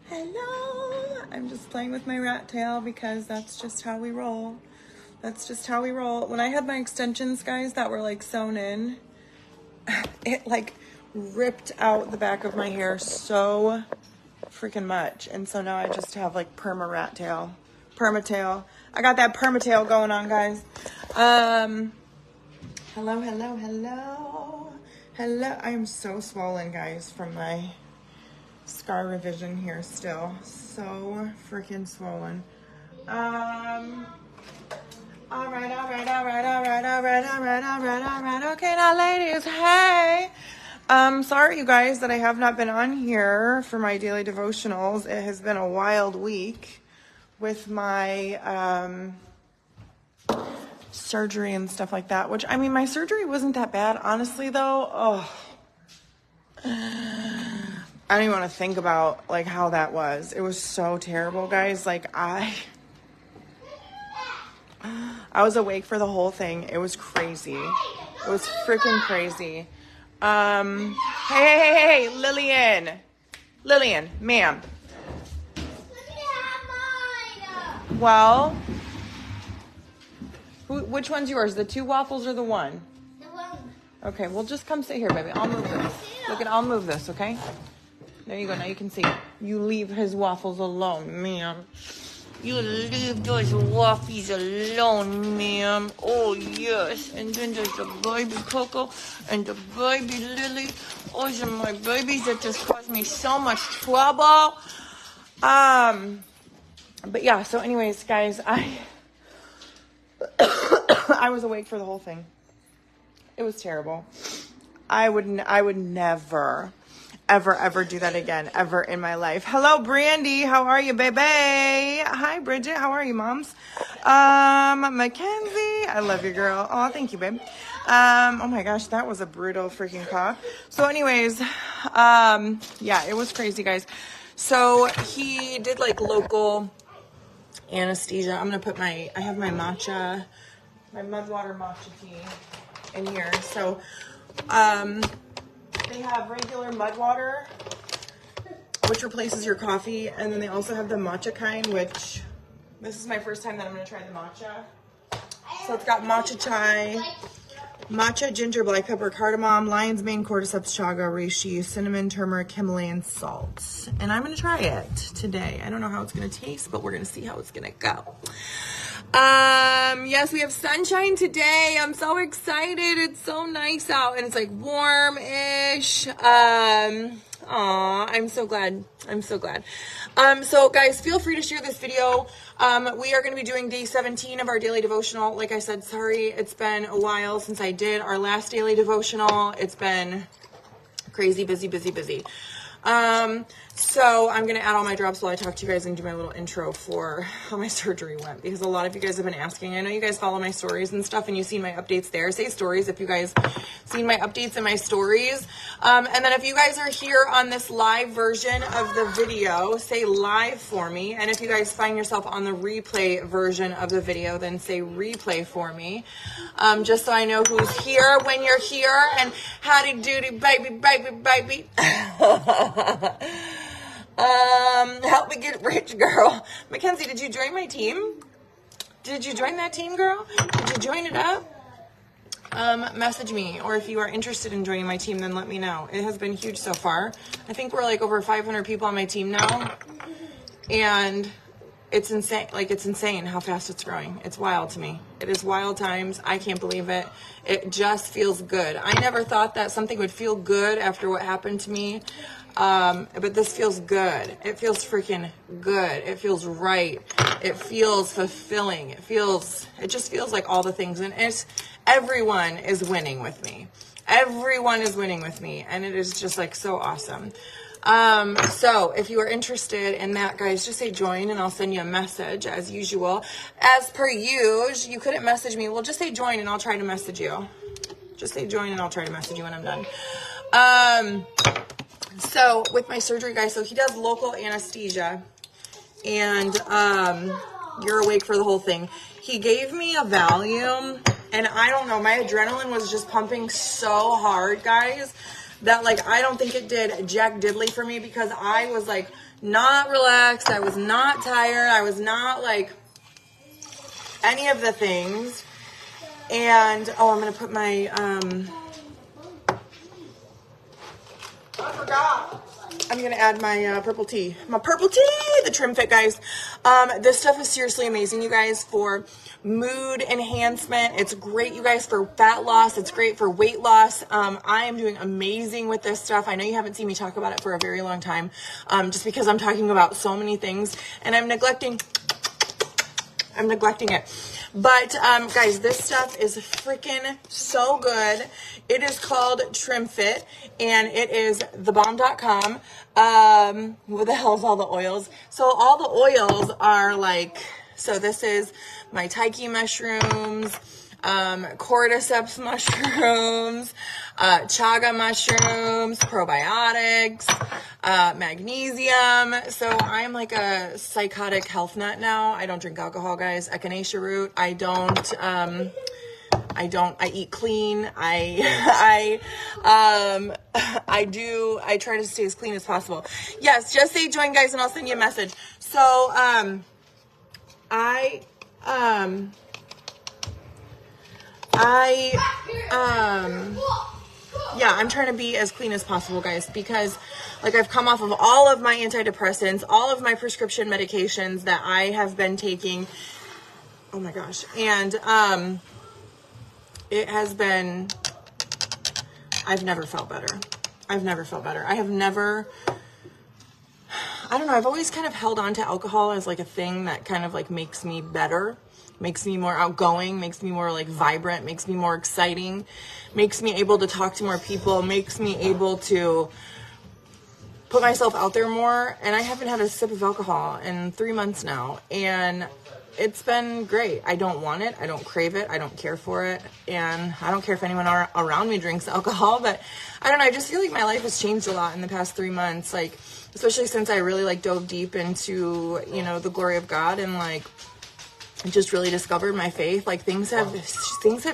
Hello. I'm just playing with my rat tail because that's just how we roll. That's just how we roll. When I had my extensions, guys, that were like sewn in, it like ripped out the back of my hair so freaking much. And so now I just have like perma rat tail. Permatail. I got that permatail going on, guys. Hello. I am so swollen, guys, from my scar revision here still. So freaking swollen. All right. Okay, now, ladies, hey. Sorry, you guys, that I have not been on here for my daily devotionals. It has been a wild week with my surgery and stuff like that, which, I mean, my surgery wasn't that bad, honestly, though. Oh, I don't even want to think about, like, how that was. It was so terrible, guys. Like, I was awake for the whole thing. It was crazy. It was freaking crazy. Hey, Lillian, ma'am. Well, which one's yours? The 2 waffles or the 1? The 1. Okay, well, just come sit here, baby. I'll move this. Look, I'll move this, okay? There you go. Now you can see. You leave his waffles alone, ma'am. You leave those waffles alone, ma'am. Oh, yes. And then there's the baby Coco and the baby Lily. Those are my babies that just caused me so much trouble. But yeah, so anyways, guys, I was awake for the whole thing. It was terrible. I would never, ever do that again, ever in my life. Hello, Brandy. How are you, baby? Hi, Bridget. How are you, moms? Mackenzie. I love you, girl. Oh, thank you, babe. Oh my gosh, that was a brutal freaking cough. So anyways, yeah, it was crazy, guys. So he did like local anesthesia. I'm going to put I have my matcha, my Mudwater matcha tea in here. So, they have regular Mudwater, which replaces your coffee. And then they also have the matcha kind, which this is my first time that I'm going to try the matcha. So it's got matcha chai, matcha, ginger, black pepper, cardamom, lion's mane, cordyceps, chaga, reishi, cinnamon, turmeric, Himalayan salt. And I'm going to try it today. I don't know how it's going to taste, but we're going to see how it's going to go. Yes, we have sunshine today. I'm so excited. It's so nice out and it's like warm-ish. Aw, I'm so glad. So guys, feel free to share this video. We are going to be doing day 17 of our daily devotional. Like I said, sorry, it's been a while since I did our last daily devotional. It's been crazy, busy. So I'm going to add all my drops while I talk to you guys and do my little intro for how my surgery went, because a lot of you guys have been asking. I know you guys follow my stories and stuff and you've seen my updates there. Say stories if you guys seen my updates and my stories. And then if you guys are here on this live version of the video, say live for me. And if you guys find yourself on the replay version of the video, then say replay for me. Just so I know who's here when you're here. And howdy doody, baby. Help me get rich, girl. Mackenzie, did you join my team? Did you join that team, girl? Did you join it up? Message me, or if you are interested in joining my team, then let me know. It has been huge so far. I think we're like over 500 people on my team now, and it's insane. Like, it's insane how fast it's growing. It's wild to me. It is wild times. I can't believe it. It just feels good. I never thought that something would feel good after what happened to me. But this feels good. It feels freaking good. It feels right. It feels fulfilling. It just feels like all the things. And everyone is winning with me. Everyone is winning with me. And it is just like so awesome. So if you are interested in that, guys, just say join and I'll send you a message as usual. As per usual, you couldn't message me. Well, just say join and I'll try to message you. Just say join and I'll try to message you when I'm done. So with my surgery, guys, so he does local anesthesia and, you're awake for the whole thing. He gave me a Valium and I don't know, my adrenaline was just pumping so hard, guys, that like I don't think it did jack diddly for me because I was like not relaxed. I was not tired. I was not like any of the things. And oh, I'm gonna put my I forgot. I'm gonna add my purple tea. My purple tea, the Trim Fit, guys. This stuff is seriously amazing, you guys, for mood enhancement. It's great, you guys, for fat loss. It's great for weight loss. I am doing amazing with this stuff. I know you haven't seen me talk about it for a very long time, just because I'm talking about so many things and I'm neglecting it. But guys, this stuff is freaking so good. It is called Trim Fit, and it is thebomb.com. What the hell is all the oils? So all the oils are like, so this is my taiki mushrooms, cordyceps mushrooms, chaga mushrooms, probiotics, magnesium. So I'm like a psychotic health nut now. I don't drink alcohol, guys. Echinacea root. I eat clean. I try to stay as clean as possible. Yes, just say join, guys, and I'll send you a message. So, yeah, I'm trying to be as clean as possible, guys, because like I've come off of all of my antidepressants, all of my prescription medications that I have been taking. Oh my gosh. And, it has been, I've never felt better. I don't know. I've always kind of held on to alcohol as like a thing that kind of like makes me better, makes me more outgoing, makes me more like vibrant, makes me more exciting, makes me able to talk to more people, makes me able to put myself out there more. And I haven't had a sip of alcohol in 3 months now. And it's been great. I don't want it. I don't crave it. I don't care for it. And I don't care if anyone around me drinks alcohol, but I don't know. I just feel like my life has changed a lot in the past 3 months. Like, especially since I really like dove deep into, you know, the glory of God and like just really discovered my faith. Like things have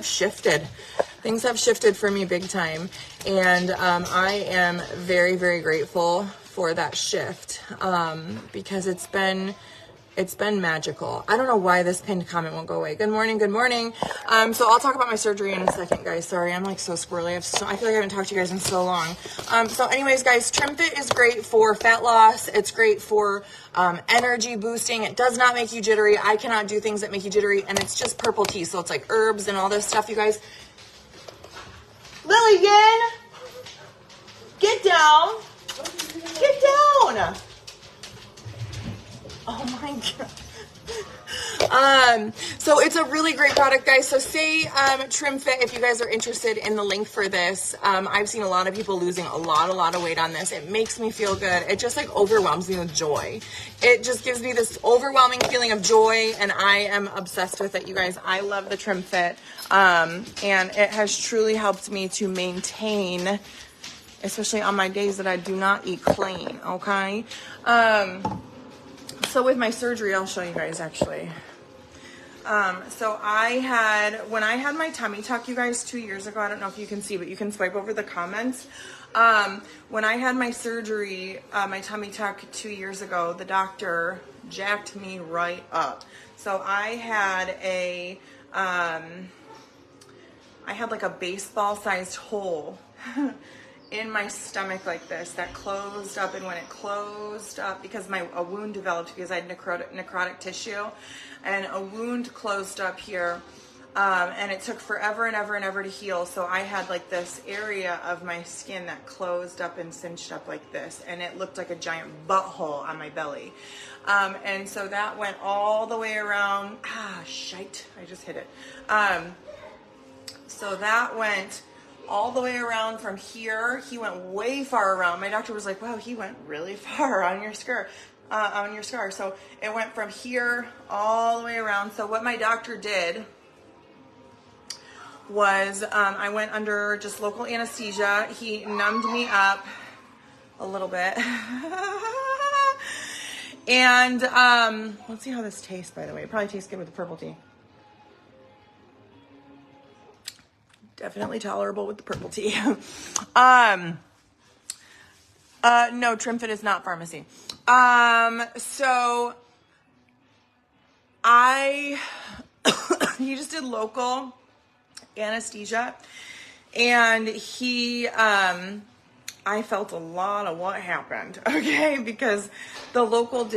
shifted. Things have shifted for me big time. And, I am very, very grateful for that shift. Because it's been magical. I don't know why this pinned comment won't go away. Good morning. So I'll talk about my surgery in a second, guys. Sorry, I'm like so squirrely. I feel like I haven't talked to you guys in so long. So anyways, guys, Trim Fit is great for fat loss. It's great for energy boosting. It does not make you jittery. I cannot do things that make you jittery, and it's just purple tea. So it's like herbs and all this stuff, you guys. Lillian, get down. Get down. Oh my God. So it's a really great product, guys. So say, Trim Fit, if you guys are interested in the link for this. I've seen a lot of people losing a lot of weight on this. It makes me feel good. It just like overwhelms me with joy. It just gives me this overwhelming feeling of joy, and I am obsessed with it, you guys. I love the Trim Fit. And it has truly helped me to maintain, especially on my days that I do not eat clean. Okay. So with my surgery, I'll show you guys actually. So when I had my tummy tuck, you guys, 2 years ago, I don't know if you can see, but you can swipe over the comments. When I had my surgery, my tummy tuck 2 years ago, the doctor jacked me right up. So I had like a baseball sized hole in my stomach like this that closed up, and when it closed up, because a wound developed because I had necrotic tissue, and a wound closed up here, and it took forever and ever to heal. So I had like this area of my skin that closed up and cinched up like this, and it looked like a giant butthole on my belly. And so that went all the way around. Shite, I just hit it. So that went all the way around from here. He went way far around. My doctor was like, wow, he went really far on your scar. So it went from here all the way around. So what my doctor did was, I went under just local anesthesia. He numbed me up a little bit. And let's see how this tastes, by the way. It probably tastes good with the purple tea. Definitely tolerable with the purple tea. No, TrimFit is not pharmacy. So he just did local anesthesia, and I felt a lot of what happened, okay, because the local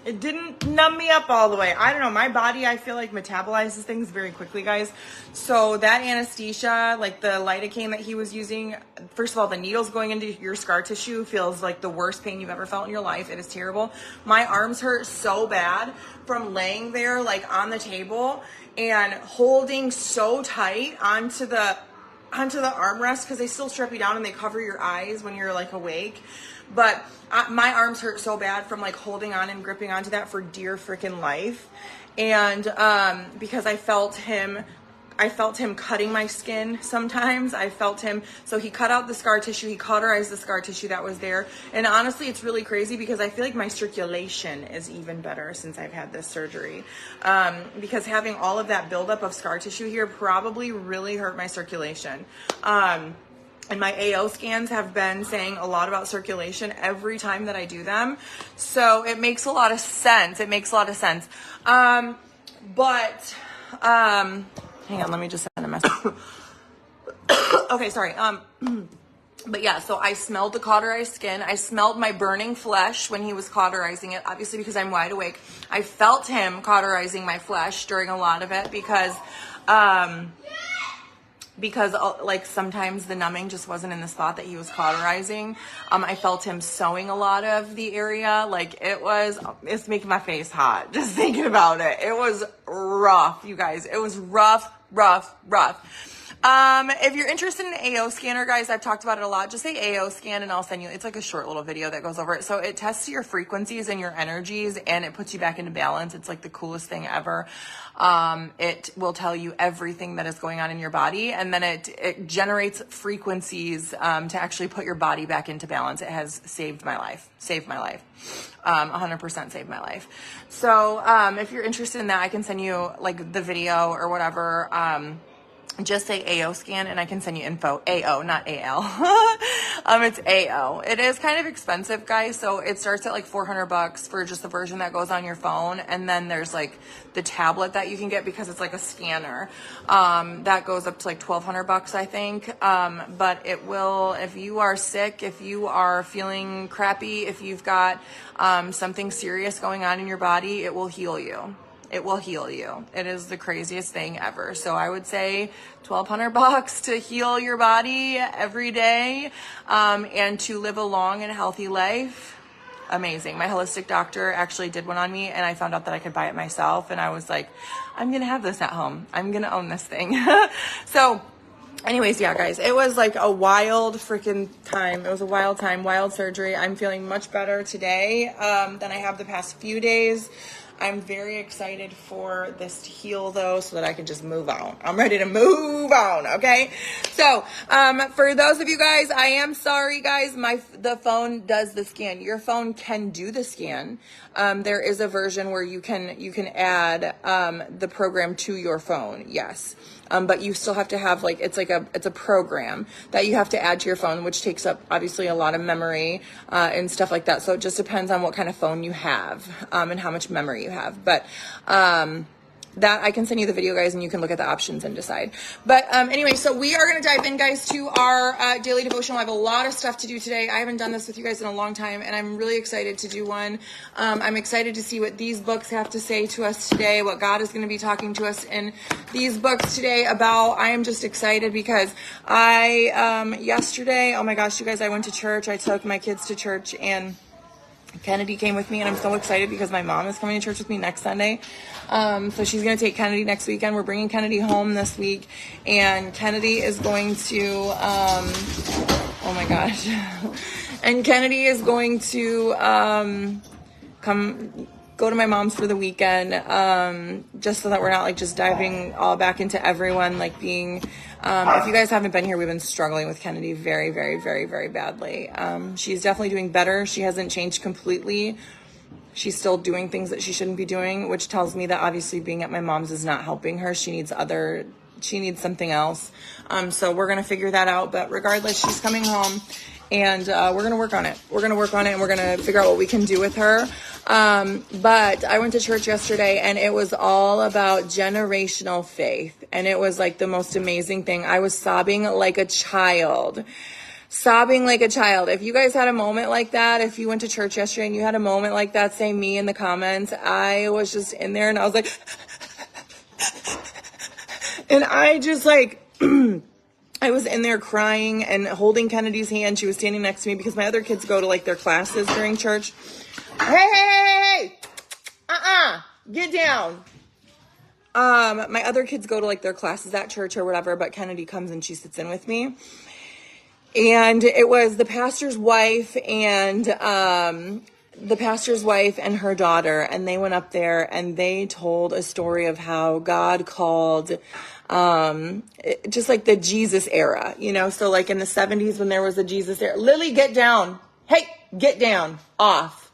it didn't numb me up all the way. I don't know. My body, I feel like, metabolizes things very quickly, guys. So that anesthesia, like the lidocaine that he was using, first of all, the needles going into your scar tissue feels like the worst pain you've ever felt in your life. It is terrible. My arms hurt so bad from laying there, like, on the table and holding so tight onto the armrest, because they still strap you down and they cover your eyes when you're, like, awake. But my arms hurt so bad from, like, holding on and gripping onto that for dear freaking life. And because I felt him cutting my skin sometimes. So he cut out the scar tissue, he cauterized the scar tissue that was there. And honestly, it's really crazy because I feel like my circulation is even better since I've had this surgery. Because having all of that buildup of scar tissue here probably really hurt my circulation. And my AO scans have been saying a lot about circulation every time that I do them. So it makes a lot of sense. Hang on, let me just send a message. Okay, sorry. But yeah, so I smelled the cauterized skin. I smelled my burning flesh when he was cauterizing it, obviously because I'm wide awake. I felt him cauterizing my flesh during a lot of it because like sometimes the numbing just wasn't in the spot that he was cauterizing. I felt him sewing a lot of the area. Like it's making my face hot just thinking about it. It was rough, you guys. It was rough. If you're interested in an AO scanner, guys, I've talked about it a lot. Just say AO scan and I'll send you, it's like a short little video that goes over it. So it tests your frequencies and your energies and it puts you back into balance. It's like the coolest thing ever. It will tell you everything that is going on in your body, and then it generates frequencies, to actually put your body back into balance. It has saved my life, 100% saved my life. So, if you're interested in that, I can send you like the video or whatever. Just say AO scan and I can send you info. AO, not AL. It's AO. It is kind of expensive, guys. So it starts at like $400 for just the version that goes on your phone. And then there's like the tablet that you can get because it's like a scanner. That goes up to like $1,200, I think. But it will, if you are sick, if you are feeling crappy, if you've got, something serious going on in your body, it will heal you. It will heal you. It is the craziest thing ever. So I would say $1,200 to heal your body every day, and to live a long and healthy life. Amazing. My holistic doctor actually did one on me, and I found out that I could buy it myself. And I was like, I'm going to have this at home. I'm going to own this thing. So anyways, yeah, guys, it was like a wild freaking time. It was a wild time, wild surgery. I'm feeling much better today, than I have the past few days. I'm very excited for this to heal, though, so that I can just move on. I'm ready to move on, okay? So, for those of you guys, I am sorry, guys. The phone does the scan. Your phone can do the scan. There is a version where you can add the program to your phone, yes. But you still have to have it's a program that you have to add to your phone, which takes up obviously a lot of memory, and stuff like that. So it just depends on what kind of phone you have, and how much memory you have. But, that I can send you the video, guys, and you can look at the options and decide. But anyway, so we are going to dive in, guys, to our daily devotional. I have a lot of stuff to do today. I haven't done this with you guys in a long time, and I'm really excited to do one. I'm excited to see what these books have to say to us today, what God is going to be talking to us in these books today about. I am just excited because yesterday, oh my gosh, you guys, I went to church. I took my kids to church, and Kennedy came with me, and I'm so excited because my mom is coming to church with me next Sunday. So she's going to take Kennedy next weekend. We're bringing Kennedy home this week, and Kennedy is going to, oh my gosh. And Kennedy is going to, go to my mom's for the weekend, just so that we're not just diving all back into everyone, being, if you guys haven't been here, we've been struggling with Kennedy very, very, very, very badly. She's definitely doing better. She hasn't changed completely. She's still doing things that she shouldn't be doing, which tells me that obviously being at my mom's is not helping her. She needs other something else. So we're going to figure that out. But regardless, she's coming home, and we're going to work on it. We're going to work on it, and we're going to figure out what we can do with her. But I went to church yesterday, and it was all about generational faith. And it was like the most amazing thing. I was sobbing like a child. Sobbing like a child. If you guys had a moment like that, if you went to church yesterday and you had a moment like that, say me in the comments. I was just in there, and I was like, and I just like, I was in there crying and holding Kennedy's hand. She was standing next to me because my other kids go to like their classes during church. Hey, get down. My other kids go to like their classes at church or whatever, but Kennedy comes and she sits in with me. And it was the pastor's wife and her daughter, and they went up there and they told a story of how God called, just like the Jesus era, you know, so like in the 70s when there was a Jesus era. Lily, get down. Hey, get down. Off.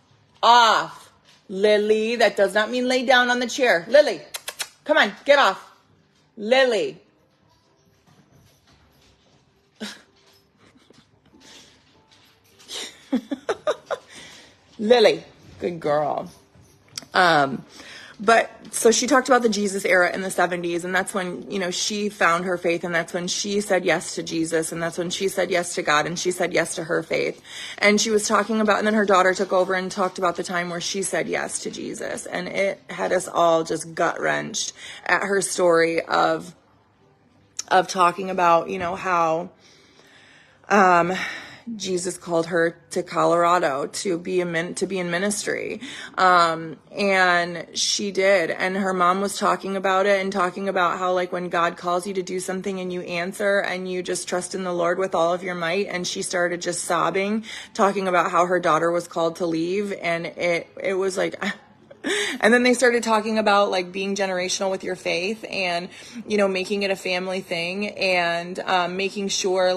Lily, that does not mean lay down on the chair. Lily, come on, get off. Lily. Lily, good girl. But so she talked about the Jesus era in the 70s, and that's when, you know, she found her faith, and that's when she said yes to Jesus, and that's when she said yes to God, and she said yes to her faith. And she was talking about, and then her daughter took over and talked about the time where she said yes to Jesus, and it had us all just gut wrenched at her story of talking about, you know, how Jesus called her to Colorado to be in ministry. And she did. And her mom was talking about it and talking about how, like, when God calls you to do something and you answer and you just trust in the Lord with all of your might. And she started just sobbing, talking about how her daughter was called to leave. And it was like, and then they started talking about like being generational with your faith and, you know, making it a family thing and making sure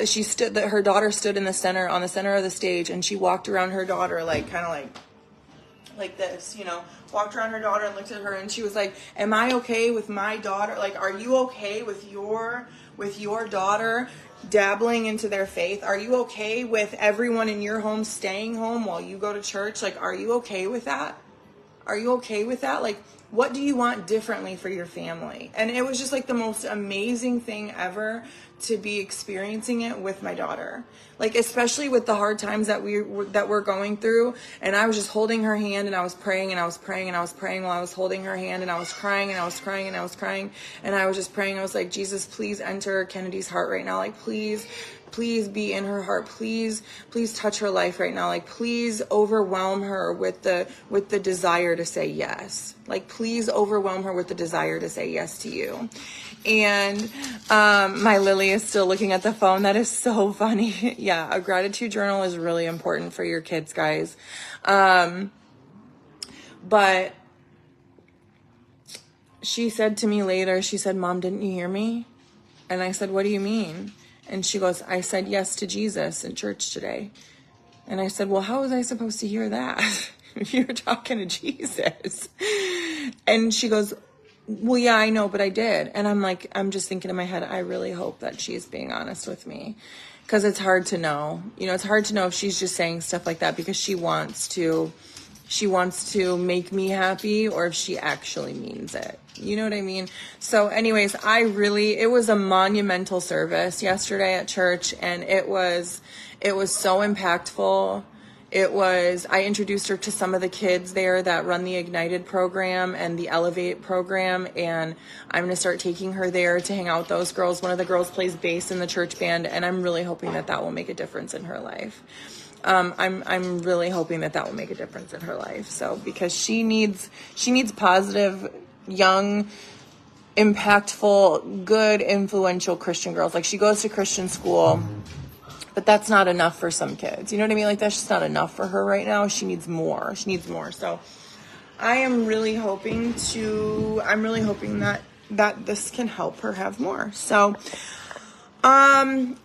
she stood, that her daughter stood in the center, on the center of the stage, and she walked around her daughter like kind of like this, you know, walked around her daughter and looked at her, and she was like, am I okay with my daughter? Like, are you okay with your daughter dabbling into their faith? Are you okay with everyone in your home staying home while you go to church? Like, are you okay with that? Are you okay with that? Like, what do you want differently for your family? And it was just like the most amazing thing ever to be experiencing it with my daughter. Like, especially with the hard times that we're going through. And I was just holding her hand, and I was praying, and I was praying, and I was praying while I was holding her hand, and I was crying, and I was crying, and I was crying. And I was just praying. I was like, Jesus, please enter Kennedy's heart right now. Like, please be in her heart. Please touch her life right now. Like, please overwhelm her with the desire to say yes. Like, please overwhelm her with the desire to say yes to you. And my Lily is still looking at the phone. That is so funny. Yeah, a gratitude journal is really important for your kids, guys. But she said to me later, she said, Mom, didn't you hear me? And I said, what do you mean? And she goes, I said yes to Jesus in church today. And I said, well, how was I supposed to hear that? You're talking to Jesus. And she goes, well, yeah, I know, but I did. And I'm like, I'm just thinking in my head, I really hope that she's being honest with me, because it's hard to know. You know, it's hard to know if she's just saying stuff like that because she wants to make me happy, or if she actually means it. You know what I mean? So anyways, it was a monumental service yesterday at church, and it was so impactful. I introduced her to some of the kids there that run the Ignited program and the Elevate program, and I'm going to start taking her there to hang out with those girls. One of the girls plays bass in the church band, and I'm really hoping that will make a difference in her life. I'm really hoping that will make a difference in her life. So, because she needs positive, young, impactful, good, influential Christian girls. Like, she goes to Christian school, but that's not enough for some kids. You know what I mean? Like, that's just not enough for her right now. She needs more. So I am really hoping that this can help her have more. So,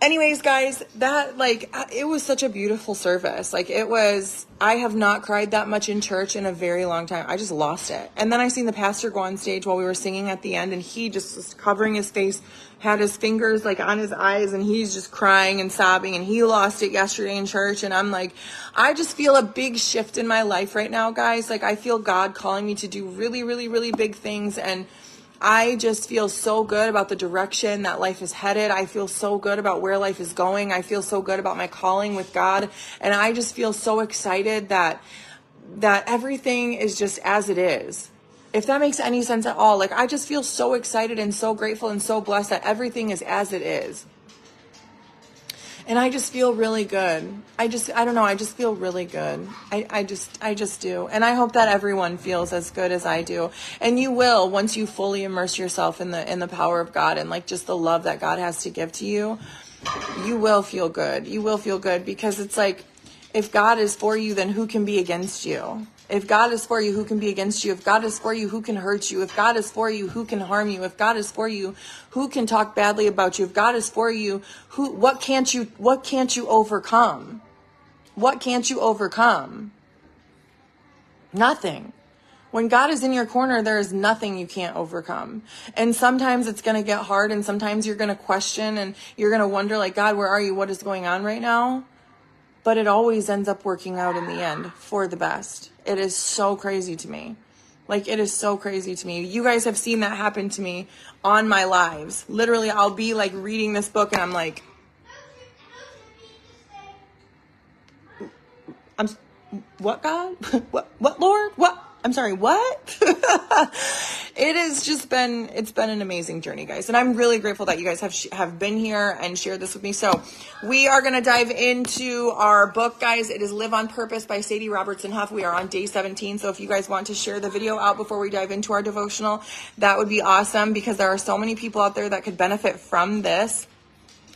Anyways, guys, that, like, it was such a beautiful service. Like, it was, I have not cried that much in church in a very long time. I just lost it. And then I seen the pastor go on stage while we were singing at the end, and he just was covering his face, had his fingers, like, on his eyes, and he's just crying and sobbing, and he lost it yesterday in church. And I'm like, I just feel a big shift in my life right now, guys. Like, I feel God calling me to do really, really, really big things, and I just feel so good about the direction that life is headed. I feel so good about where life is going. I feel so good about my calling with God. And I just feel so excited that everything is just as it is. If that makes any sense at all. Like, I just feel so excited and so grateful and so blessed that everything is as it is. And I just feel really good. I don't know. I just feel really good. I just do. And I hope that everyone feels as good as I do. And you will, once you fully immerse yourself in the power of God and, like, just the love that God has to give to you, you will feel good. You will feel good, because it's like, if God is for you, then who can be against you? If God is for you, who can be against you? If God is for you, who can hurt you? If God is for you, who can harm you? If God is for you, who can talk badly about you? If God is for you, what can't you overcome? What can't you overcome? Nothing. When God is in your corner, there is nothing you can't overcome. And sometimes it's going to get hard, and sometimes you're going to question, and you're going to wonder, like, God, where are you? What is going on right now? But it always ends up working out in the end for the best. It is so crazy to me. Like, it is so crazy to me. You guys have seen that happen to me on my lives. Literally, I'll be, like, reading this book, and I'm like, what, God? What, Lord? What? I'm sorry, what? It's been an amazing journey, guys. And I'm really grateful that you guys have been here and shared this with me. So we are going to dive into our book, guys. It is Live on Purpose by Sadie Robertson Huff. We are on day 17. So if you guys want to share the video out before we dive into our devotional, that would be awesome, because there are so many people out there that could benefit from this.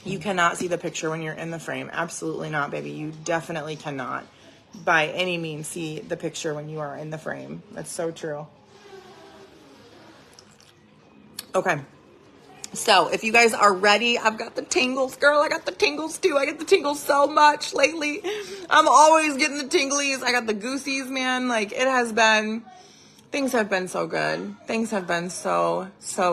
You cannot see the picture when you're in the frame. Absolutely not, baby. You definitely cannot by any means see the picture when you are in the frame. That's so true. Okay. So if you guys are ready, I've got the tingles, girl. I got the tingles too. I get the tingles so much lately. I'm always getting the tinglies. I got the goosies, man. Like, things have been so good. Things have been so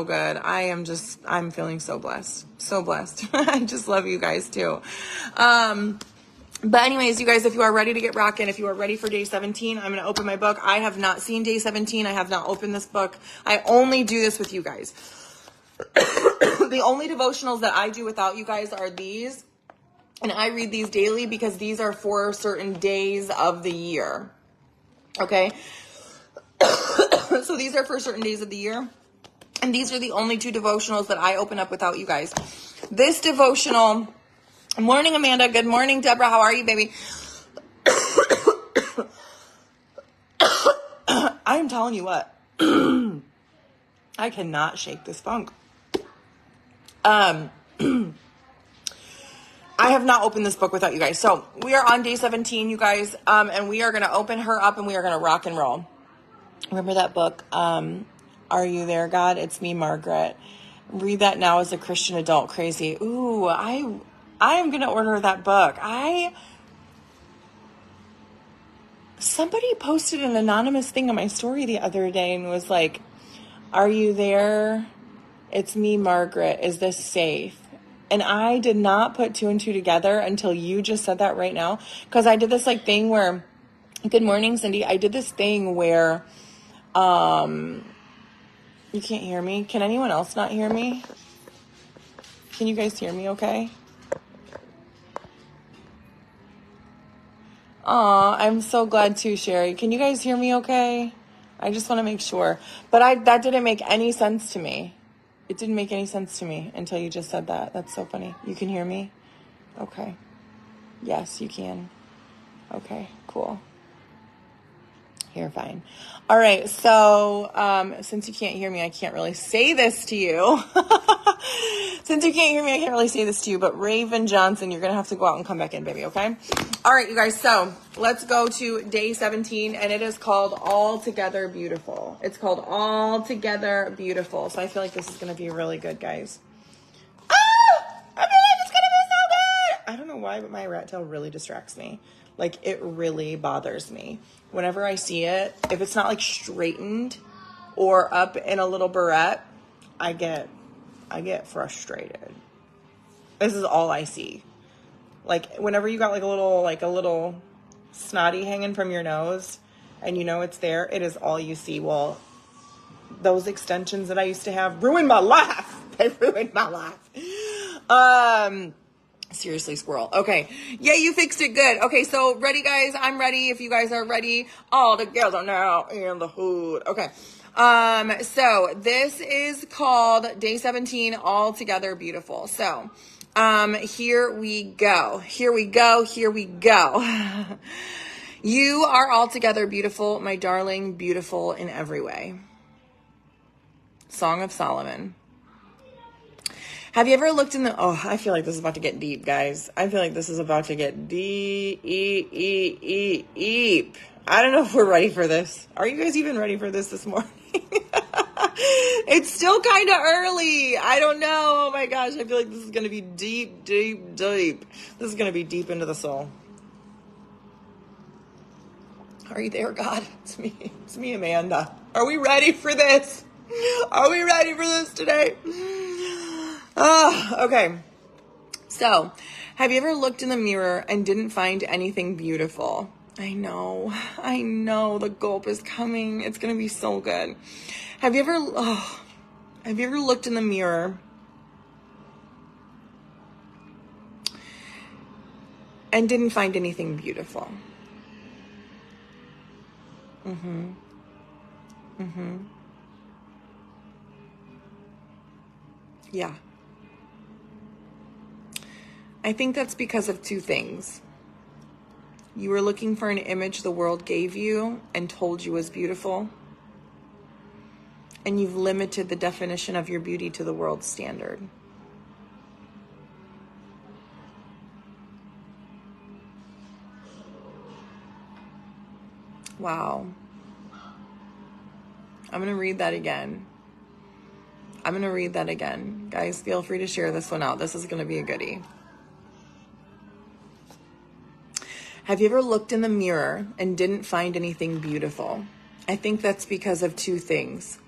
good. I'm feeling so blessed. So blessed. I just love you guys too. But anyways, you guys, if you are ready to get rocking, if you are ready for day 17, I'm going to open my book. I have not seen day 17. I have not opened this book. I only do this with you guys. The only devotionals that I do without you guys are these. And I read these daily because these are for certain days of the year. Okay? So these are for certain days of the year. And these are the only two devotionals that I open up without you guys. This devotional... Morning, Amanda. Good morning, Deborah. How are you, baby? I am telling you what. I cannot shake this funk. I have not opened this book without you guys. So we are on day 17, you guys, and we are going to open her up, and we are going to rock and roll. Remember that book, Are You There, God? It's Me, Margaret. Read that now as a Christian adult. Crazy. Ooh, I am going to order that book. Somebody posted an anonymous thing on my story the other day and was like, are you there? It's me, Margaret. Is this safe? And I did not put two and two together until you just said that right now. Because I did this like thing where, good morning, Cindy. I did this thing where, you can't hear me. Can anyone else not hear me? Can you guys hear me okay? Aw, I'm so glad too, Sherry. Can you guys hear me okay? I just want to make sure. But that didn't make any sense to me. It didn't make any sense to me until you just said that. That's so funny. You can hear me? Okay. Yes, you can. Okay, cool. You're fine. All right, so since you can't hear me, I can't really say this to you. Since you can't hear me, I can't really say this to you, but Raven Johnson, you're going to have to go out and come back in, baby, okay? All right, you guys, so let's go to day 17, and it is called All Together Beautiful. It's called All Together Beautiful, so I feel like this is going to be really good, guys. Ah! I'm why, but my rat tail really distracts me. Like, it really bothers me. Whenever I see it, if it's not like straightened or up in a little barrette, I get frustrated. This is all I see. Like, whenever you got like a little snotty hanging from your nose and you know it's there, it is all you see. Well, those extensions that I used to have ruined my life. They ruined my life. Seriously, squirrel. Okay. Yeah, you fixed it. Good. Okay, so ready, guys? I'm ready. If you guys are ready, all together now in the hood. Okay. So this is called Day 17, All Together Beautiful. So, here we go. Here we go. Here we go. You are altogether beautiful, my darling, beautiful in every way. Song of Solomon. Have you ever looked in the... Oh, I feel like this is about to get deep, guys. I feel like this is about to get deep. I don't know if we're ready for this. Are you guys even ready for this morning? It's still kind of early. I don't know. Oh my gosh. I feel like this is going to be deep. This is going to be deep into the soul. Are you there, God? It's me. It's me, Amanda. Are we ready for this? Are we ready for this today? Okay. So, have you ever looked in the mirror and didn't find anything beautiful? I know. The gulp is coming. It's going to be so good. Have you ever looked in the mirror and didn't find anything beautiful? Yeah. I think that's because of two things. You were looking for an image the world gave you and told you was beautiful. And you've limited the definition of your beauty to the world's standard. Wow. I'm going to read that again. Guys, feel free to share this one out. This is going to be a goodie. Have you ever looked in the mirror and didn't find anything beautiful? I think that's because of two things.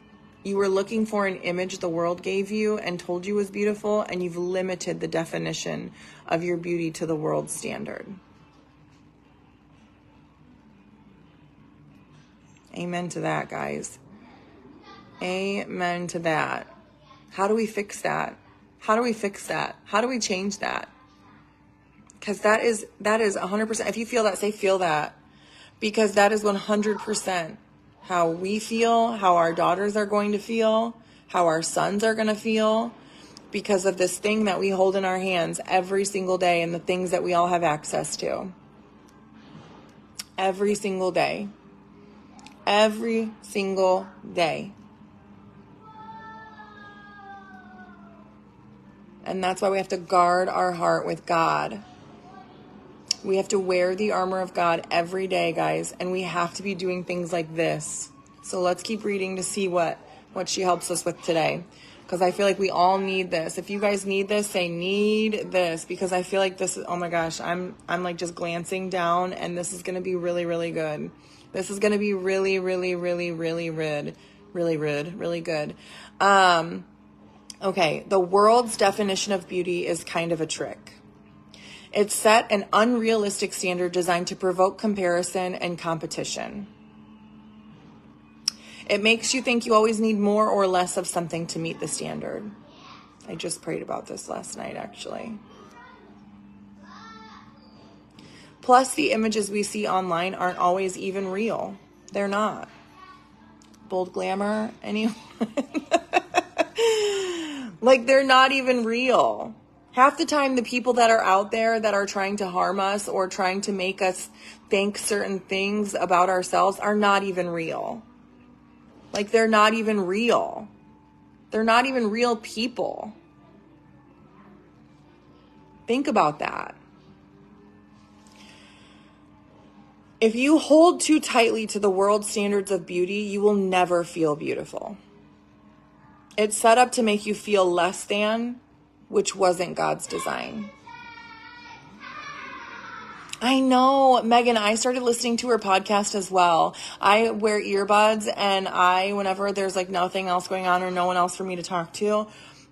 You were looking for an image the world gave you and told you was beautiful, and you've limited the definition of your beauty to the world's standard. Amen to that, guys. Amen to that. How do we fix that? How do we change that? Because that is 100%. If you feel that, say feel that. Because that is 100% how we feel, how our daughters are going to feel, how our sons are going to feel, because of this thing that we hold in our hands every single day and the things that we all have access to. Every single day. Every single day. And that's why we have to guard our heart with God. We have to wear the armor of God every day, guys. And we have to be doing things like this. So let's keep reading to see what she helps us with today. Because I feel like we all need this. If you guys need this, say need this. Because I feel like this is, oh my gosh, I'm like just glancing down. And this is going to be really, really good. This is going to be really, really, really, really good. Okay, the world's definition of beauty is kind of a trick. It's set an unrealistic standard designed to provoke comparison and competition. It makes you think you always need more or less of something to meet the standard. I just prayed about this last night, actually. Plus, the images we see online aren't always even real. They're not. Bold glamour, anyone? Like, they're not even real. Half the time, the people that are out there that are trying to harm us or trying to make us think certain things about ourselves are not even real. Like, they're not even real. They're not even real people. Think about that. If you hold too tightly to the world's standards of beauty, you will never feel beautiful. It's set up to make you feel less than, which wasn't God's design. I know, Megan, I started listening to her podcast as well. I wear earbuds, and whenever there's like nothing else going on or no one else for me to talk to,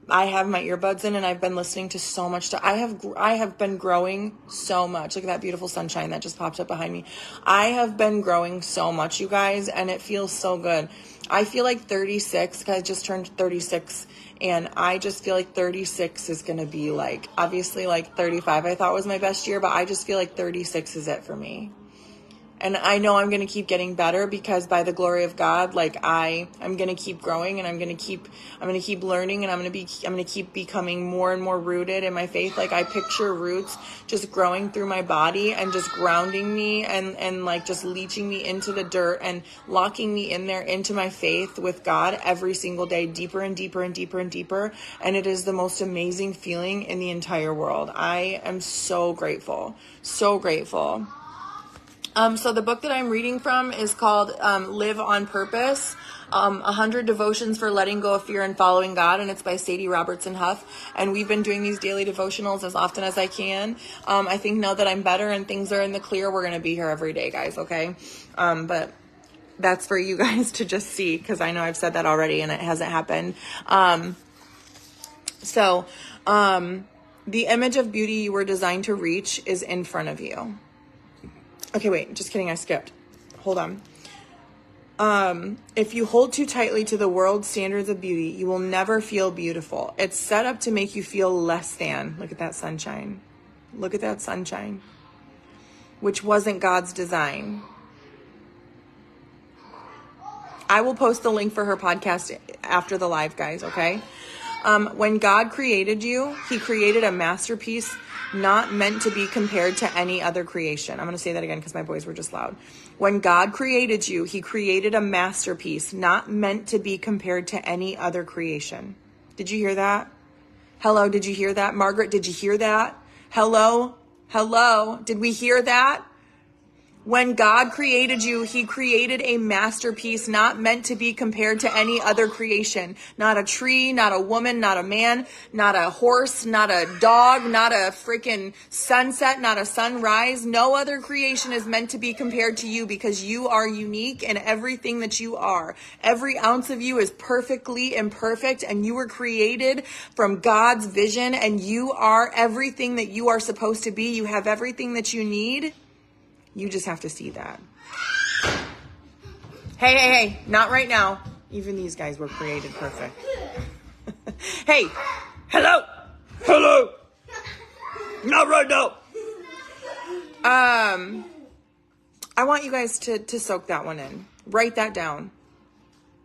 I have my earbuds in, and I've been listening to so much stuff. I have been growing so much. Look at that beautiful sunshine that just popped up behind me. I have been growing so much, you guys, and it feels so good. I feel like 36, because I just turned 36, and I just feel like 36 is going to be like, obviously like 35 I thought was my best year, but I just feel like 36 is it for me. And I know I'm going to keep getting better, because by the glory of God, like I'm going to keep growing, and I'm going to keep learning, and I'm going to keep becoming more and more rooted in my faith. Like I picture roots just growing through my body and just grounding me and like just leaching me into the dirt and locking me in there into my faith with God every single day, deeper and deeper and deeper and deeper. And it is the most amazing feeling in the entire world. I am so grateful. So grateful. So the book that I'm reading from is called Live on Purpose, 100 Devotions for Letting Go of Fear and Following God, and it's by Sadie Robertson Huff. And we've been doing these daily devotionals as often as I can. I think now that I'm better and things are in the clear, we're going to be here every day, guys, okay? But that's for you guys to just see, because I know I've said that already and it hasn't happened. The image of beauty you were designed to reach is in front of you. Okay, wait, just kidding. I skipped. Hold on. If you hold too tightly to the world's standards of beauty, you will never feel beautiful. It's set up to make you feel less than. Look at that sunshine. Look at that sunshine. Which wasn't God's design. I will post the link for her podcast after the live, guys, okay? When God created you, he created a masterpiece not meant to be compared to any other creation. I'm going to say that again because my boys were just loud. When God created you, he created a masterpiece not meant to be compared to any other creation. Did you hear that? Hello, did you hear that? Margaret, did you hear that? Hello? Hello? Did we hear that? When God created you, he created a masterpiece not meant to be compared to any other creation. Not a tree, not a woman, not a man, not a horse, not a dog, not a freaking sunset, not a sunrise. No other creation is meant to be compared to you, because you are unique in everything that you are. Every ounce of you is perfectly imperfect, and you were created from God's vision, and you are everything that you are supposed to be. You have everything that you need. You just have to see that. Hey, not right now. Even these guys were created perfect. Hey, hello. Not right now. I want you guys to soak that one in. Write that down.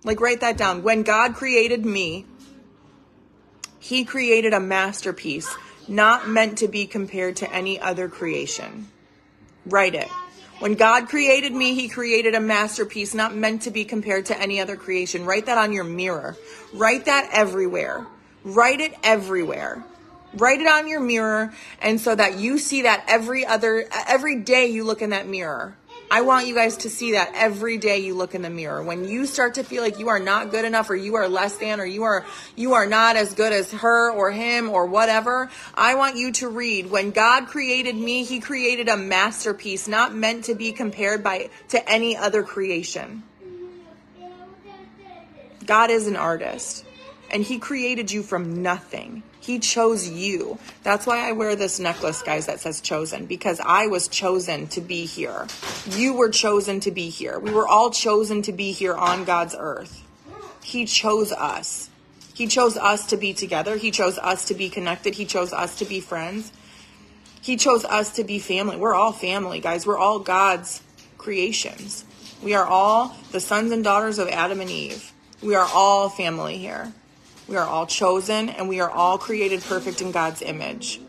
Like, write that down. When God created me, he created a masterpiece not meant to be compared to any other creation. Write it. When God created me, he created a masterpiece not meant to be compared to any other creation. Write that on your mirror. Write that everywhere. Write it everywhere. Write it on your mirror, and so that you see that every day you look in that mirror. I want you guys to see that every day you look in the mirror. When you start to feel like you are not good enough, or you are less than, or you are not as good as her or him or whatever, I want you to read, when God created me, he created a masterpiece not meant to be compared to any other creation. God is an artist, and he created you from nothing. He chose you. That's why I wear this necklace, guys, that says chosen, because I was chosen to be here. You were chosen to be here. We were all chosen to be here on God's earth. He chose us. He chose us to be together. He chose us to be connected. He chose us to be friends. He chose us to be family. We're all family, guys. We're all God's creations. We are all the sons and daughters of Adam and Eve. We are all family here. We are all chosen, and we are all created perfect in God's image.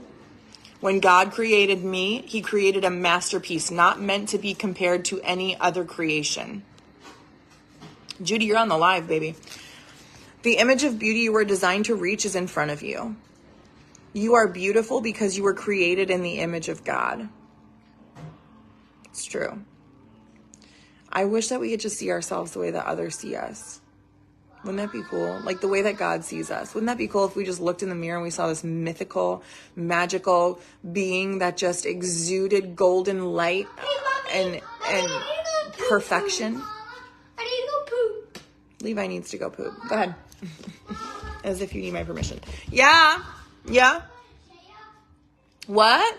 When God created me, he created a masterpiece not meant to be compared to any other creation. Judy, you're on the live, baby. The image of beauty you were designed to reach is in front of you. You are beautiful because you were created in the image of God. It's true. I wish that we could just see ourselves the way that others see us. Wouldn't that be cool? Like the way that God sees us. Wouldn't that be cool if we just looked in the mirror and we saw this mythical, magical being that just exuded golden light and perfection? I need to go poop. Levi needs to go poop. Go ahead. As if you need my permission. Yeah. Yeah. What?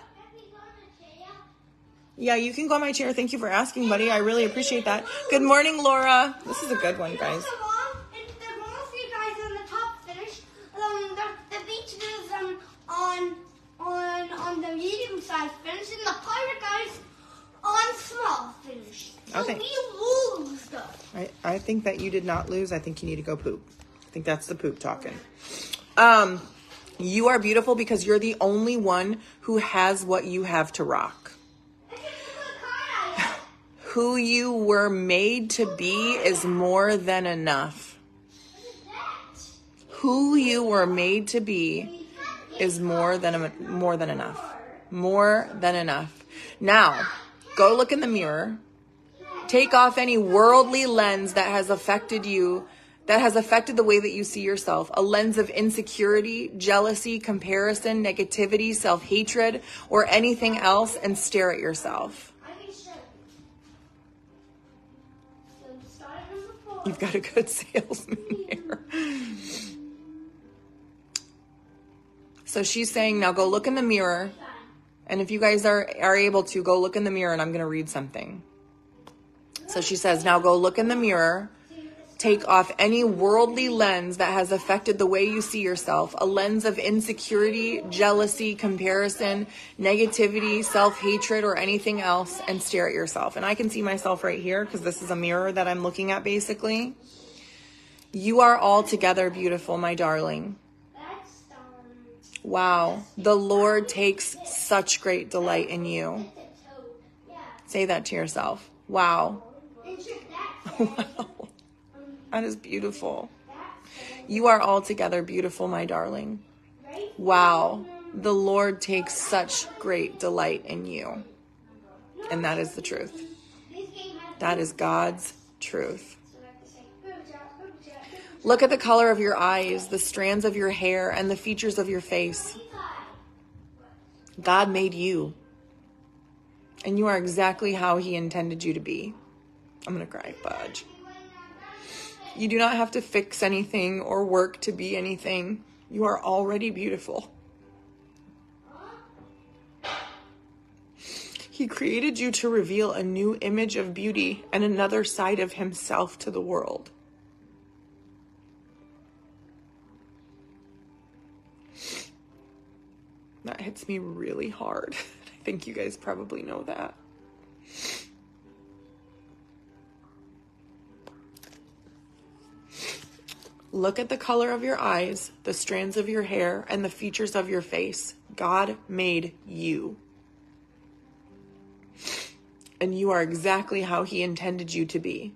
Yeah, you can go on my chair. Thank you for asking, buddy. I really appreciate that. Good morning, Laura. This is a good one, guys. The beach is on the medium size finish, and the pirate guys on small finish. So Okay. we lose though. I think that you did not lose. I think you need to go poop. I think that's the poop talking. You are beautiful because you're the only one who has what you have to rock. Who you were made to be is more than enough. Who you were made to be is more than enough. More than enough. Now, go look in the mirror. Take off any worldly lens that has affected you, that has affected the way that you see yourself. A lens of insecurity, jealousy, comparison, negativity, self-hatred, or anything else, and stare at yourself. You've got a good salesman here. So she's saying, now go look in the mirror. And if you guys are able to, go look in the mirror and I'm going to read something. So she says, now go look in the mirror. Take off any worldly lens that has affected the way you see yourself. A lens of insecurity, jealousy, comparison, negativity, self-hatred, or anything else, and stare at yourself. And I can see myself right here because this is a mirror that I'm looking at basically. You are altogether beautiful, my darling. Wow. The Lord takes such great delight in you. Say that to yourself. Wow. Wow. That is beautiful. You are altogether beautiful, my darling. Wow. The Lord takes such great delight in you. And that is the truth. That is God's truth. Look at the color of your eyes, the strands of your hair, and the features of your face. God made you. And you are exactly how he intended you to be. I'm going to cry, fudge. You do not have to fix anything or work to be anything. You are already beautiful. He created you to reveal a new image of beauty and another side of himself to the world. That hits me really hard. I think you guys probably know that. Look at the color of your eyes, the strands of your hair, and the features of your face. God made you. And you are exactly how he intended you to be.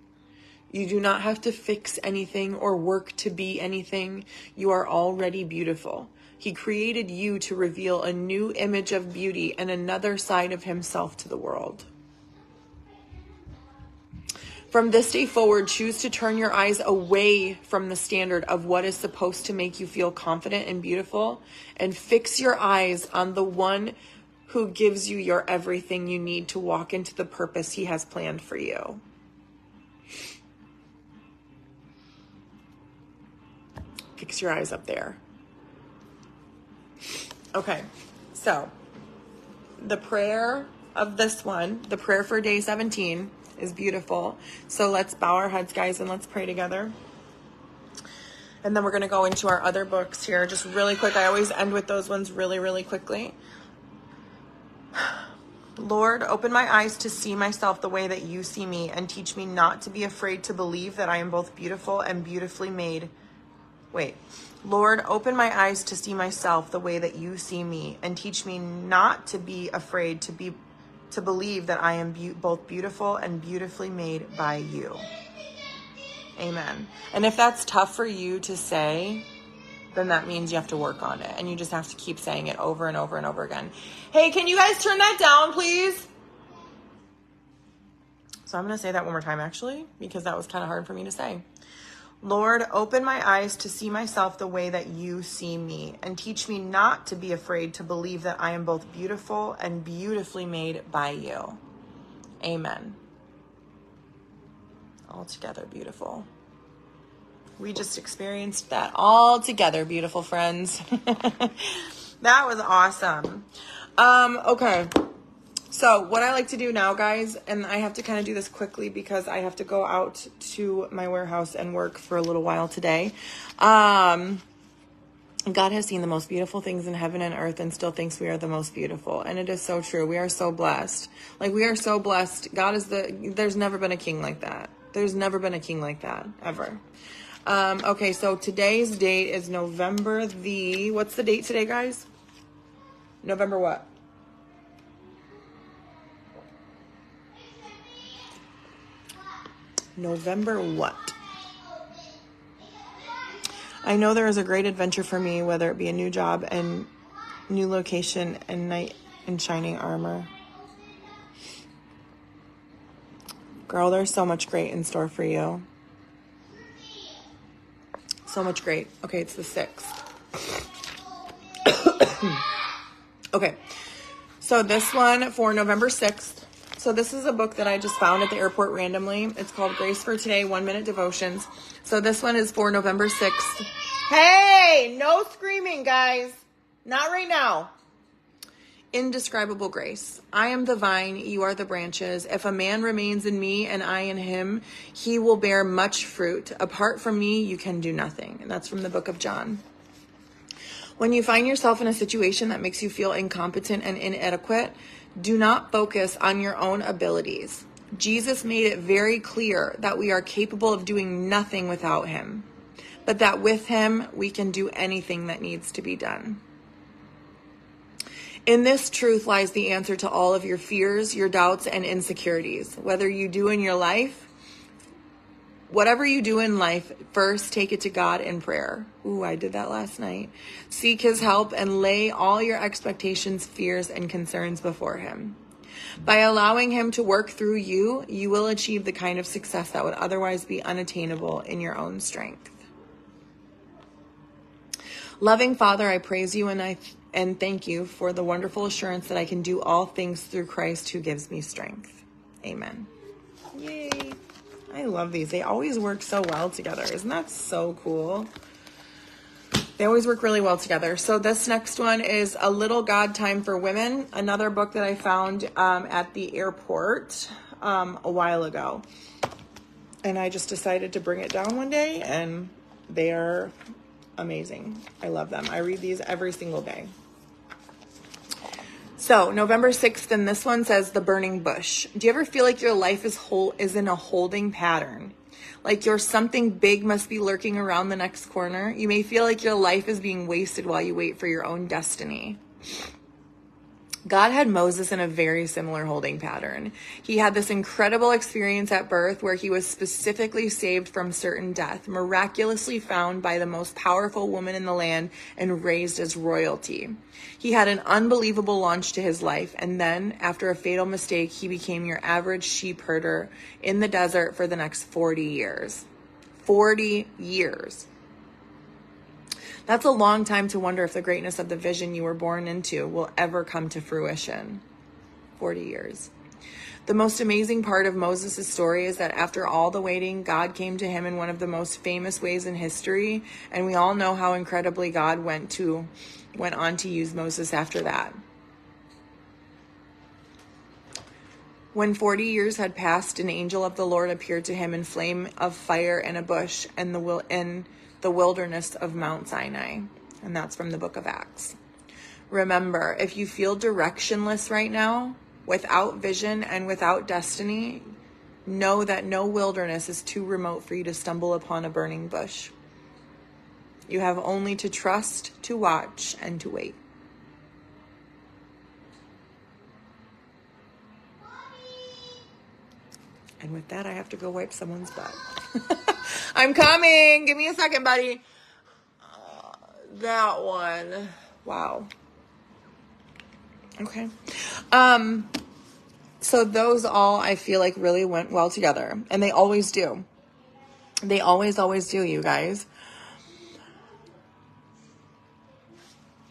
You do not have to fix anything or work to be anything. You are already beautiful. He created you to reveal a new image of beauty and another side of himself to the world. From this day forward, choose to turn your eyes away from the standard of what is supposed to make you feel confident and beautiful, and fix your eyes on the one who gives you your everything you need to walk into the purpose he has planned for you. Fix your eyes up there. Okay, so the prayer of this one, the prayer for day 17, is beautiful. So let's bow our heads, guys, and let's pray together. And then we're going to go into our other books here just really quick. I always end with those ones really, really quickly. Lord, open my eyes to see myself the way that you see me, and teach me not to be afraid to believe that I am both beautiful and beautifully made. Lord, open my eyes to see myself the way that you see me, and teach me not to be afraid to believe that I am both beautiful and beautifully made by you. Amen. And if that's tough for you to say, then that means you have to work on it. And you just have to keep saying it over and over and over again. Hey, can you guys turn that down, please? So I'm going to say that one more time, actually, because that was kind of hard for me to say. Lord, open my eyes to see myself the way that you see me, and teach me not to be afraid to believe that I am both beautiful and beautifully made by you. Amen. Altogether beautiful. We just experienced that all together, beautiful friends. That was awesome. Okay. So what I like to do now, guys, and I have to kind of do this quickly because I have to go out to my warehouse and work for a little while today. God has seen the most beautiful things in heaven and earth and still thinks we are the most beautiful. And it is so true. We are so blessed. Like, we are so blessed. There's never been a king like that. There's never been a king like that, ever. Okay, so today's date is what's the date today, guys? November what? November what? I know there is a great adventure for me, whether it be a new job and new location and knight in shining armor. Girl, there's so much great in store for you. So much great. Okay, it's the 6th. Okay, so this one for November 6th. So this is a book that I just found at the airport randomly. It's called Grace for Today, 1-Minute Devotions. So this one is for November 6th. Hey, no screaming, guys. Not right now. Indescribable grace. I am the vine, you are the branches. If a man remains in me and I in him, he will bear much fruit. Apart from me, you can do nothing. And that's from the book of John. When you find yourself in a situation that makes you feel incompetent and inadequate, do not focus on your own abilities. Jesus made it very clear that we are capable of doing nothing without him, but that with him, we can do anything that needs to be done. In this truth lies the answer to all of your fears, your doubts, and insecurities. Whatever you do in life, first take it to God in prayer. Ooh, I did that last night. Seek his help and lay all your expectations, fears, and concerns before him. By allowing him to work through you, you will achieve the kind of success that would otherwise be unattainable in your own strength. Loving Father, I praise you and thank you for the wonderful assurance that I can do all things through Christ who gives me strength. Amen. Yay. I love these. They always work so well together. Isn't that so cool? They always work really well together. So this next one is A Little God Time for Women, another book that I found at the airport a while ago. And I just decided to bring it down one day, and they are amazing. I love them. I read these every single day. So November 6th, and this one says The Burning Bush. Do you ever feel like your life is in a holding pattern? Like something big must be lurking around the next corner? You may feel like your life is being wasted while you wait for your own destiny. God had Moses in a very similar holding pattern. He had this incredible experience at birth where he was specifically saved from certain death, miraculously found by the most powerful woman in the land, and raised as royalty. He had an unbelievable launch to his life, and then, after a fatal mistake, he became your average sheep herder in the desert for the next 40 years. 40 years. That's a long time to wonder if the greatness of the vision you were born into will ever come to fruition. 40 years. The most amazing part of Moses' story is that after all the waiting, God came to him in one of the most famous ways in history, and we all know how incredibly God went on to use Moses after that. When 40 years had passed, an angel of the Lord appeared to him in flame of fire in a bush in the wilderness of Mount Sinai. And that's from the book of Acts. Remember, if you feel directionless right now, without vision and without destiny, know that no wilderness is too remote for you to stumble upon a burning bush. You have only to trust, to watch, and to wait. And with that, I have to go wipe someone's butt. I'm coming. Give me a second, buddy. That one. Wow. Okay. So those all I feel like really went well together, and they always do. They always, always do, you guys.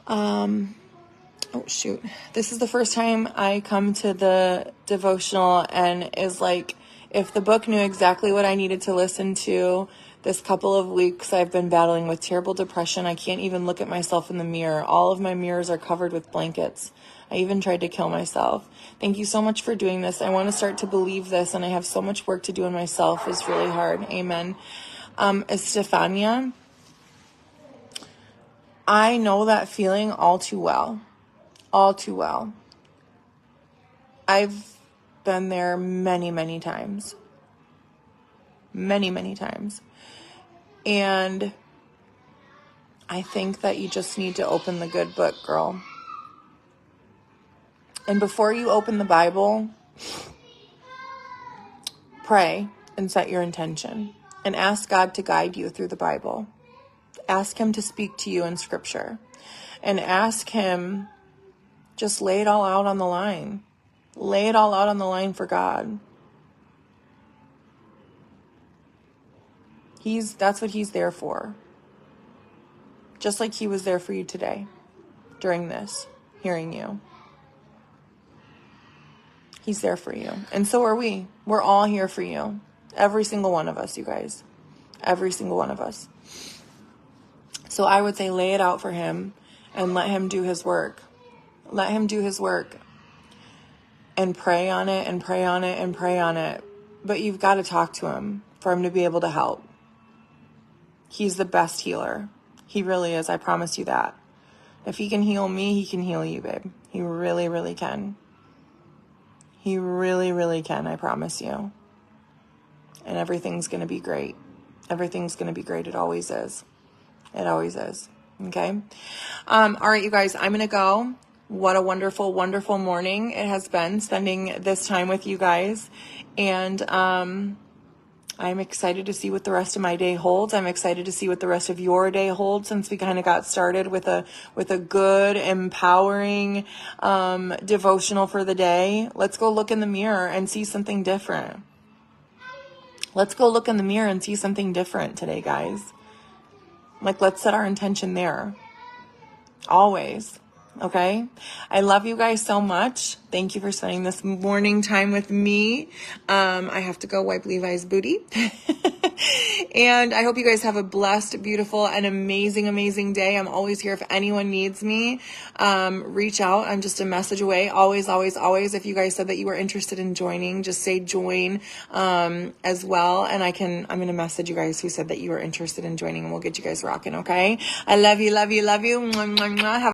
Oh shoot. This is the first time I come to the devotional, and is like, if the book knew exactly what I needed to listen to. This couple of weeks I've been battling with terrible depression. I can't even look at myself in the mirror. All of my mirrors are covered with blankets. I even tried to kill myself. Thank you so much for doing this. I want to start to believe this, and I have so much work to do in myself. It's really hard. Amen. Estefania, I know that feeling all too well. All too well. I've been there many, many times. Many, many times. And I think that you just need to open the good book, girl. And before you open the Bible, pray and set your intention. And ask God to guide you through the Bible. Ask him to speak to you in scripture. And ask him, just lay it all out on the line. Lay it all out on the line for God. That's what he's there for. Just like he was there for you today, during this, hearing you. He's there for you. And so are we. We're all here for you. Every single one of us, you guys. Every single one of us. So I would say lay it out for him and let him do his work. Let him do his work. And pray on it and pray on it and pray on it. But you've got to talk to him for him to be able to help. He's the best healer. He really is. I promise you that. If he can heal me, he can heal you, babe. He really, really can. He really, really can. I promise you. And everything's going to be great. Everything's going to be great. It always is. It always is. Okay. All right, you guys, I'm going to go. What a wonderful, wonderful morning it has been spending this time with you guys. And, I'm excited to see what the rest of my day holds. I'm excited to see what the rest of your day holds, since we kind of got started with a good, empowering, devotional for the day. Let's go look in the mirror and see something different. Let's go look in the mirror and see something different today, guys. Like, let's set our intention there. Always. Okay. I love you guys so much. Thank you for spending this morning time with me. I have to go wipe Levi's booty. And I hope you guys have a blessed, beautiful, and amazing, amazing day. I'm always here if anyone needs me. Reach out. I'm just a message away. Always, always, always. If you guys said that you were interested in joining, just say join, as well. And I'm going to message you guys who said that you were interested in joining, and we'll get you guys rocking. Okay. I love you, love you, love you. Mwah, mwah, mwah.